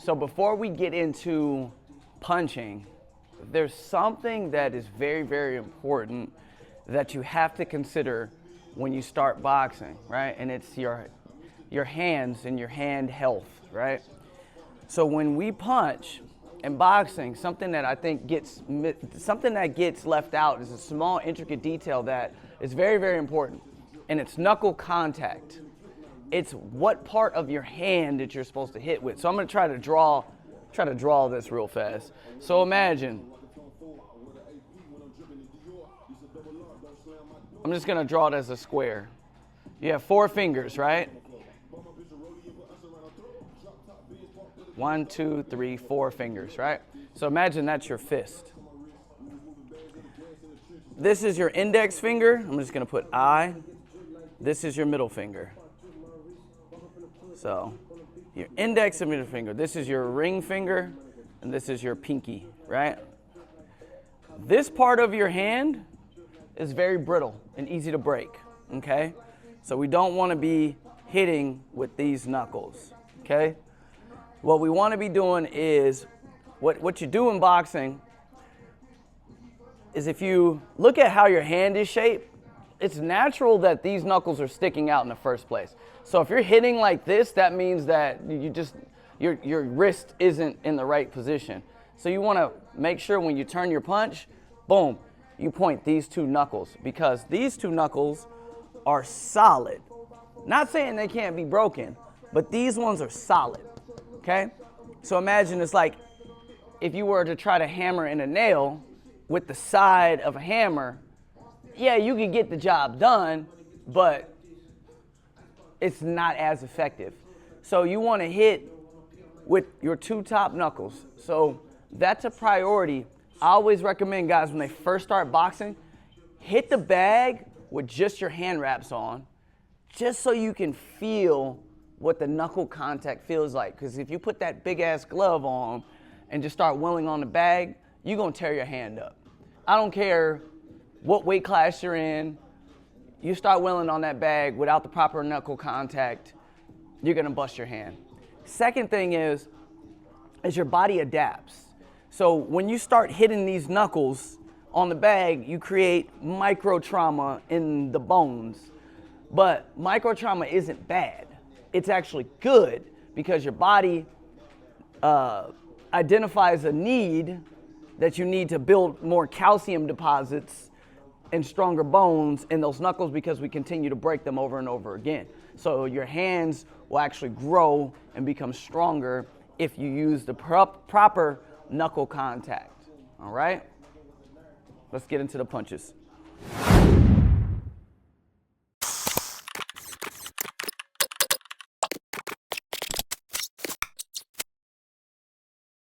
So before we get into punching, there's something that is very, very important that you have to consider when you start boxing, right? And it's your hands and your hand health, right? So when we punch in boxing, something that gets left out is a small, intricate detail that is very, very important, and it's knuckle contact. It's what part of your hand that you're supposed to hit with. So I'm going to try to draw this real fast. So imagine, I'm just going to draw it as a square. You have 4 fingers, right? 1, 2, 3, 4 fingers, right? So imagine that's your fist. This is your index finger. I'm just going to put I. This is your middle finger. So your index and middle finger. This is your ring finger, and this is your pinky, right? This part of your hand is very brittle and easy to break, okay? So we don't want to be hitting with these knuckles, okay? What we want to be doing is, what you do in boxing is if you look at how your hand is shaped, it's natural that these knuckles are sticking out in the first place. So if you're hitting like this, that means that your wrist isn't in the right position. So you want to make sure when you turn your punch, boom, you point these 2 knuckles, because these 2 knuckles are solid. Not saying they can't be broken, but these ones are solid. Okay? So imagine it's like if you were to try to hammer in a nail with the side of a hammer, yeah, you could get the job done, but it's not as effective. So you want to hit with your 2 top knuckles. So that's a priority. I always recommend guys when they first start boxing, hit the bag with just your hand wraps on, just so you can feel what the knuckle contact feels like. Because if you put that big ass glove on and just start willing on the bag, you're gonna tear your hand up. I don't care what weight class you're in, you start willing on that bag without the proper knuckle contact, you're gonna bust your hand. Second thing is your body adapts. So when you start hitting these knuckles on the bag, you create micro trauma in the bones. But micro trauma isn't bad. It's actually good because your body identifies a need that you need to build more calcium deposits and stronger bones in those knuckles, because we continue to break them over and over again. So your hands will actually grow and become stronger if you use the proper knuckle contact. All right? Let's get into the punches.